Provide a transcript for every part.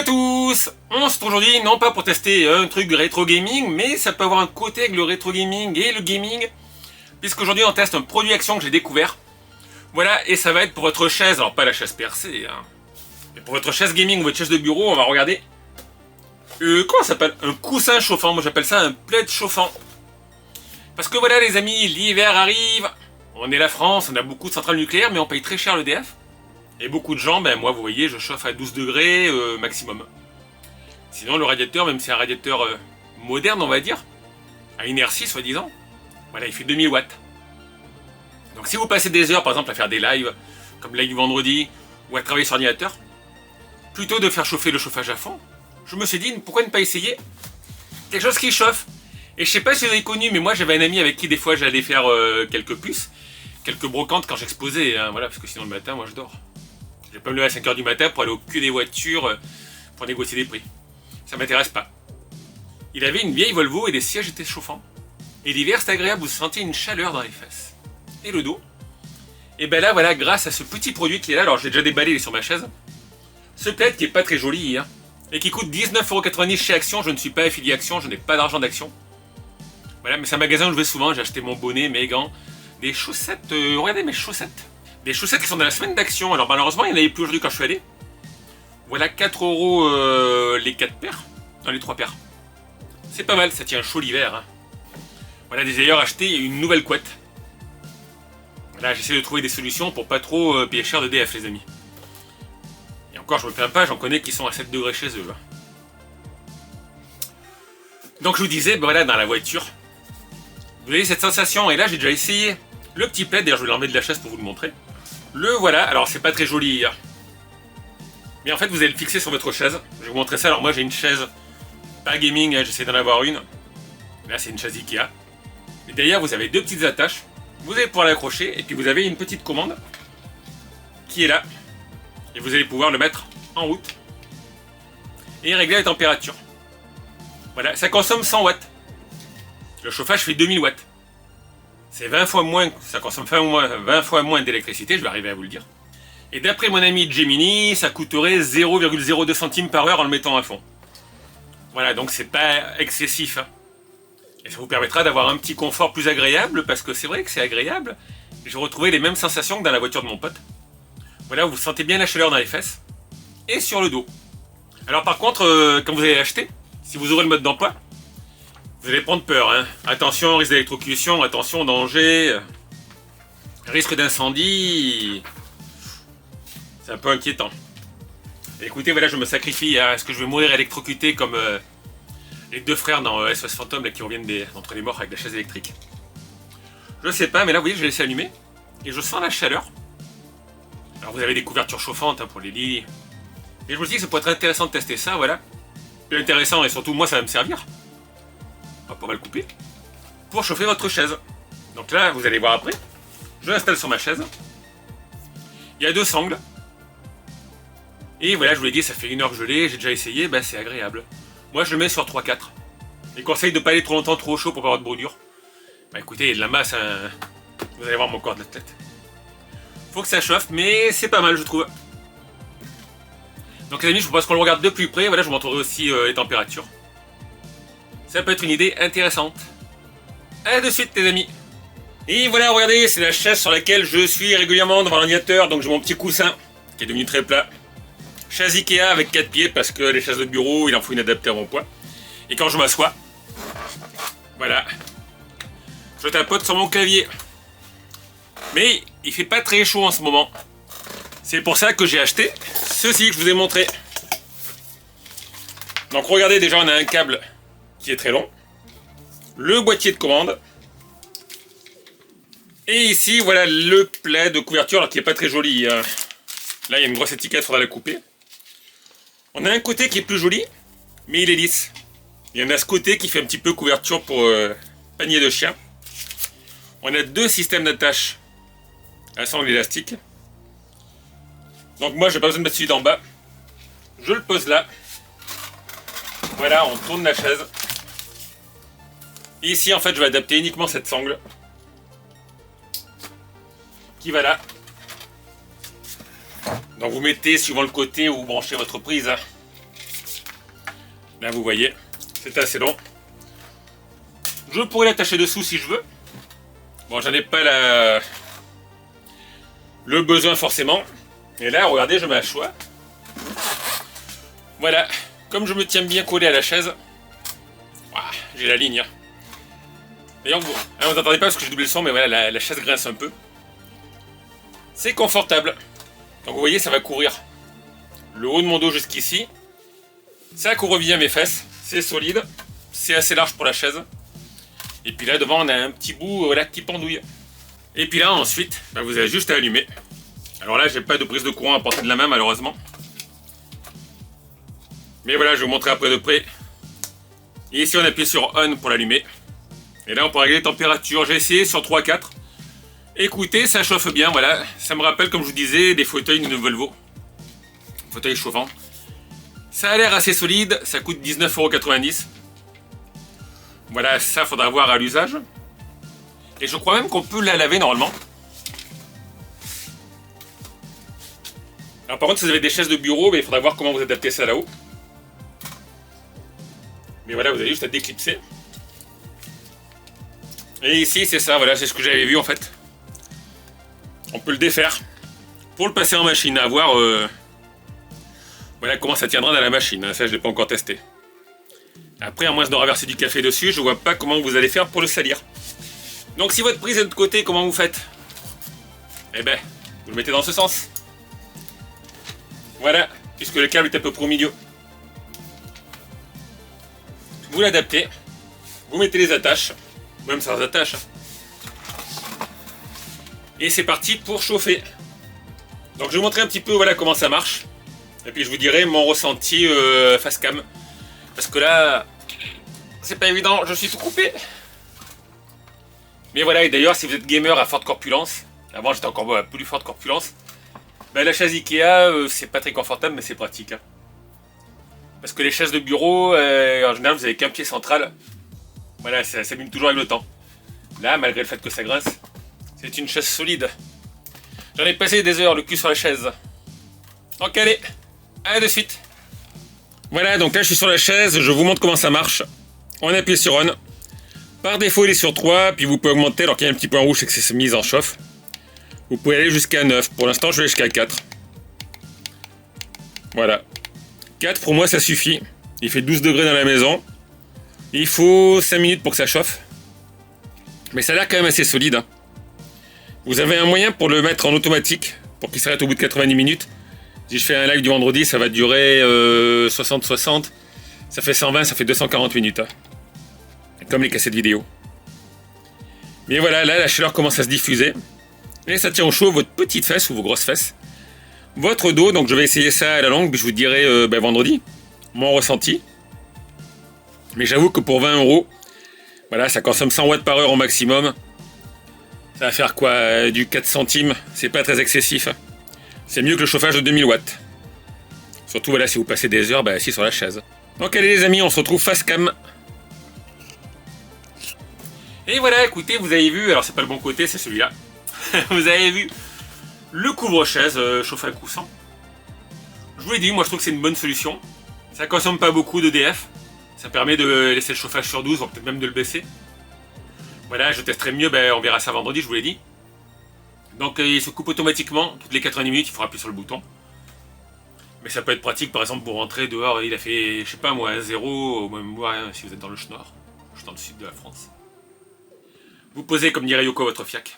à tous. On se retrouve aujourd'hui non pas pour tester un truc de rétro gaming, mais ça peut avoir un côté avec le rétro gaming et le gaming, puisqu'aujourd'hui on teste un produit action que j'ai découvert. Voilà, et ça va être pour votre chaise, alors pas la chaise percée, hein, mais pour votre chaise gaming ou votre chaise de bureau, on va regarder. Comment ça s'appelle? Un coussin chauffant, moi j'appelle ça un plaid chauffant. Parce que voilà les amis, l'hiver arrive, on est la France, on a beaucoup de centrales nucléaires, mais on paye très cher l'EDF. Et beaucoup de gens, ben moi vous voyez, je chauffe à 12 degrés maximum. Sinon le radiateur, même si c'est un radiateur moderne on va dire, à inertie soi-disant, voilà il fait 2000 watts. Donc si vous passez des heures par exemple à faire des lives, comme live du vendredi, ou à travailler sur ordinateur, plutôt de faire chauffer le chauffage à fond, je me suis dit pourquoi ne pas essayer quelque chose qui chauffe. Et je sais pas si vous avez connu, mais moi j'avais un ami avec qui des fois j'allais faire quelques puces, quelques brocantes quand j'exposais, hein, voilà, parce que sinon le matin moi je dors. Je vais pas me lever à 5h du matin pour aller au cul des voitures pour négocier des prix. Ça m'intéresse pas. Il avait une vieille Volvo et les sièges étaient chauffants. Et l'hiver c'est agréable, vous sentez une chaleur dans les fesses. Et le dos. Et ben là voilà, grâce à ce petit produit qui est là, alors j'ai déjà déballé, il est sur ma chaise. Ce plaid qui est pas très joli, hein, et qui coûte 19,90€ chez Action, je ne suis pas affilié Action, je n'ai pas d'argent d'Action. Voilà, mais c'est un magasin où je vais souvent, j'ai acheté mon bonnet, mes gants, des chaussettes, regardez mes chaussettes. Des chaussettes qui sont dans la semaine d'Action, alors malheureusement il n'y en avait plus aujourd'hui quand je suis allé. Voilà 4€ les 4 paires, dans les 3 paires. C'est pas mal, ça tient chaud l'hiver. Hein. Voilà, j'ai d'ailleurs acheté une nouvelle couette. Voilà, j'essaie de trouver des solutions pour pas trop payer cher de DF les amis. Et encore je me plains pas, j'en connais qui sont à 7 degrés chez eux. Hein. Donc je vous disais, ben voilà, dans la voiture, vous avez cette sensation, et là j'ai déjà essayé le petit plaid, d'ailleurs je vais l'enlever de la chaise pour vous le montrer. Le voilà, alors c'est pas très joli, mais en fait vous allez le fixer sur votre chaise. Je vais vous montrer ça, alors moi j'ai une chaise, pas gaming, hein, j'essaie d'en avoir une. Là c'est une chaise Ikea. Et derrière vous avez deux petites attaches, vous allez pouvoir l'accrocher, et puis vous avez une petite commande qui est là. Et vous allez pouvoir le mettre en route et régler la température. Voilà, ça consomme 100 watts. Le chauffage fait 2000 watts. C'est 20 fois moins, ça consomme 20 fois moins d'électricité, je vais arriver à vous le dire. Et d'après mon ami Gemini, ça coûterait 0,02 centimes par heure en le mettant à fond. Voilà, donc c'est pas excessif. Hein. Et ça vous permettra d'avoir un petit confort plus agréable, parce que c'est vrai que c'est agréable. J'ai retrouvé les mêmes sensations que dans la voiture de mon pote. Voilà, vous sentez bien la chaleur dans les fesses. Et sur le dos. Alors par contre, quand vous allez l'acheter, si vous ouvrez le mode d'emploi, vous allez prendre peur, hein. Attention, risque d'électrocution, attention, danger, risque d'incendie. C'est un peu inquiétant. Et écoutez, voilà, je me sacrifie à ce que je vais mourir électrocuté comme les deux frères dans SOS Fantôme là, qui reviennent d'entre les morts avec la chaise électrique. Je sais pas, mais là, vous voyez, je l'ai laissé allumer et je sens la chaleur. Alors, vous avez des couvertures chauffantes hein, pour les lits. Et je me suis dit que ça pourrait être intéressant de tester ça, voilà. Plus intéressant et surtout, moi, ça va me servir. Hop, on va le couper. Pour chauffer votre chaise. Donc là, vous allez voir après. Je l'installe sur ma chaise. Il y a deux sangles. Et voilà, je vous l'ai dit, ça fait 1 heure que je l'ai. J'ai déjà essayé, bah, c'est agréable. Moi, je le mets sur 3-4. Et conseille de ne pas aller trop longtemps trop chaud pour pas avoir de brûlure. Bah écoutez, il y a de la masse. Hein. Vous allez voir mon corps de la tête. Faut que ça chauffe, mais c'est pas mal, je trouve. Donc les amis, je vous propose qu'on le regarde de plus près. Voilà, je vous montrerai aussi les températures. Ça peut être une idée intéressante. A de suite les amis. Et voilà, regardez, c'est la chaise sur laquelle je suis régulièrement devant l'ordinateur. Donc j'ai mon petit coussin qui est devenu très plat. Chaise Ikea avec 4 pieds parce que les chaises de bureau, il en faut une adaptée à mon poids. Et quand je m'assois, voilà, je tapote sur mon clavier. Mais il fait pas très chaud en ce moment. C'est pour ça que j'ai acheté ceci que je vous ai montré. Donc regardez, déjà on a un câble qui est très long. Le boîtier de commande. Et ici, voilà le plaid de couverture, alors qui est pas très joli. Là, il y a une grosse étiquette, il faudra la couper. On a un côté qui est plus joli, mais il est lisse. Il y en a ce côté qui fait un petit peu couverture pour panier de chien. On a deux systèmes d'attache à sangle élastique. Donc moi, j'ai pas besoin de mettre celui d'en bas. Je le pose là. Voilà, on tourne la chaise. Et ici, en fait, je vais adapter uniquement cette sangle. Qui va là. Donc vous mettez suivant le côté où vous branchez votre prise. Là, vous voyez, c'est assez long. Je pourrais l'attacher dessous si je veux. Bon, j'en ai pas le besoin forcément. Et là, regardez, je mets un choix. Voilà, comme je me tiens bien collé à la chaise, j'ai la ligne. D'ailleurs, vous n'entendez pas parce que j'ai doublé le son, mais voilà, la chaise grince un peu. C'est confortable. Donc vous voyez, ça va couvrir le haut de mon dos jusqu'ici. Ça couvre bien mes fesses. C'est solide. C'est assez large pour la chaise. Et puis là, devant, on a un petit bout voilà, qui pendouille. Et puis là, ensuite, vous avez juste à allumer. Alors là, j'ai pas de prise de courant à portée de la main, malheureusement. Mais voilà, je vais vous montrer après de près. Et ici, on appuie sur On pour l'allumer. Et là, on peut régler les températures. J'ai essayé sur 3-4. Écoutez, ça chauffe bien, voilà. Ça me rappelle, comme je vous disais, des fauteuils de Volvo. Fauteuil chauffant. Ça a l'air assez solide. Ça coûte 19,90 €. Voilà, ça, faudra voir à l'usage. Et je crois même qu'on peut la laver normalement. Alors par contre, si vous avez des chaises de bureau, il faudra voir comment vous adaptez ça là-haut. Mais voilà, vous avez juste à déclipser. Et ici, c'est ça, voilà, c'est ce que j'avais vu en fait. On peut le défaire pour le passer en machine, à voir voilà comment ça tiendra dans la machine. Ça, je ne l'ai pas encore testé. Après, à moins de renverser du café dessus, je vois pas comment vous allez faire pour le salir. Donc si votre prise est de côté, comment vous faites? Eh ben, vous le mettez dans ce sens. Voilà, puisque le câble est à peu près au milieu. Vous l'adaptez, vous mettez les attaches, même sans attache. Et c'est parti pour chauffer. Donc je vais vous montrer un petit peu voilà, comment ça marche. Et puis je vous dirai mon ressenti face cam. Parce que là, c'est pas évident, je suis tout coupé. Mais voilà, et d'ailleurs, si vous êtes gamer à forte corpulence, avant j'étais encore à plus forte corpulence, la chaise Ikea, c'est pas très confortable, mais c'est pratique. Hein. Parce que les chaises de bureau, en général, vous avez qu'un pied central. Voilà, ça s'abîme toujours avec le temps. Là, malgré le fait que ça grince, c'est une chaise solide. J'en ai passé des heures, le cul sur la chaise. Donc allez, à de suite. Voilà, donc là je suis sur la chaise, je vous montre comment ça marche. On appuie sur On. Par défaut, il est sur 3, puis vous pouvez augmenter, alors qu'il y a un petit point rouge, c'est que c'est mis en chauffe. Vous pouvez aller jusqu'à 9. Pour l'instant, je vais jusqu'à 4. Voilà. 4, pour moi, ça suffit. Il fait 12 degrés dans la maison. Il faut 5 minutes pour que ça chauffe. Mais ça a l'air quand même assez solide. Hein. Vous avez un moyen pour le mettre en automatique, pour qu'il s'arrête au bout de 90 minutes. Si je fais un live du vendredi, ça va durer 60-60. Ça fait 120, ça fait 240 minutes. Hein. Comme les cassettes vidéo. Mais voilà, là, la chaleur commence à se diffuser. Et ça tient au chaud votre petite fesse ou vos grosses fesses. Votre dos, donc je vais essayer ça à la longue, puis je vous dirai vendredi. Mon ressenti. Mais j'avoue que pour 20 €, voilà, ça consomme 100 watts par heure au maximum. Ça va faire quoi? Du 4 centimes. C'est pas très excessif. Hein. C'est mieux que le chauffage de 2000 watts. Surtout, voilà, si vous passez des heures assis sur la chaise. Donc allez les amis, on se retrouve face cam. Et voilà, écoutez, vous avez vu, alors c'est pas le bon côté, c'est celui-là. Vous avez vu le couvre-chaise chauffe à coussin. Je vous l'ai dit, moi je trouve que c'est une bonne solution. Ça consomme pas beaucoup d'EDF. Ça permet de laisser le chauffage sur 12, peut-être même de le baisser. Voilà, je testerai mieux, on verra ça vendredi, je vous l'ai dit. Donc il se coupe automatiquement, toutes les 90 minutes, il faudra appuyer sur le bouton. Mais ça peut être pratique, par exemple, pour rentrer dehors, il a fait, je sais pas moi, 0, ou même si vous êtes dans le Schnorr, je suis dans le sud de la France. Vous posez, comme dirait Yoko, votre fiac.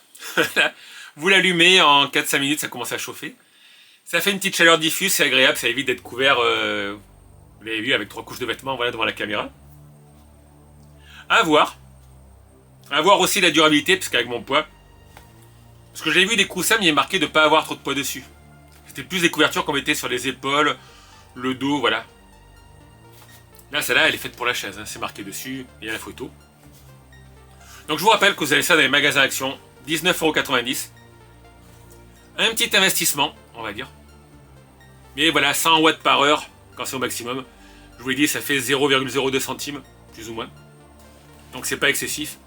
Vous l'allumez, en 4-5 minutes, ça commence à chauffer. Ça fait une petite chaleur diffuse, c'est agréable, ça évite d'être couvert, vous l'avez vu, avec 3 couches de vêtements voilà, devant la caméra. À voir. À voir aussi la durabilité, parce qu'avec mon poids, parce que j'ai vu des coussins, mais il est marqué de ne pas avoir trop de poids dessus. C'était plus des couvertures qu'on mettait sur les épaules, le dos, voilà. Là, celle-là, elle est faite pour la chaise, hein, c'est marqué dessus, il y a la photo. Donc je vous rappelle que vous avez ça dans les magasins Action, 19,90 €. Un petit investissement, on va dire. Mais voilà, 100 watts par heure, quand c'est au maximum. Je vous l'ai dit, ça fait 0,02 centimes, plus ou moins. Donc c'est pas excessif.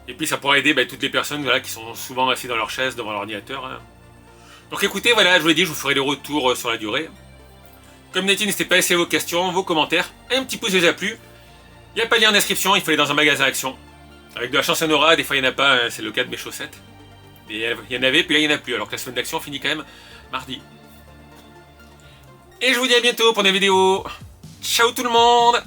Et puis ça pourra aider toutes les personnes voilà, qui sont souvent assises dans leur chaise, devant l'ordinateur. Hein. Donc écoutez, voilà, je vous l'ai dit, je vous ferai les retours sur la durée. Comme d'habitude, n'hésitez pas à laisser vos questions, vos commentaires, un petit pouce si ça vous a plu. Il n'y a pas de lien en description, il faut aller dans un magasin Action. Avec de la chance, il y en aura, des fois il n'y en a pas, c'est le cas de mes chaussettes. Et il y en avait, puis là il n'y en a plus, alors que la semaine d'Action finit quand même mardi. Et je vous dis à bientôt pour des vidéos. Ciao tout le monde!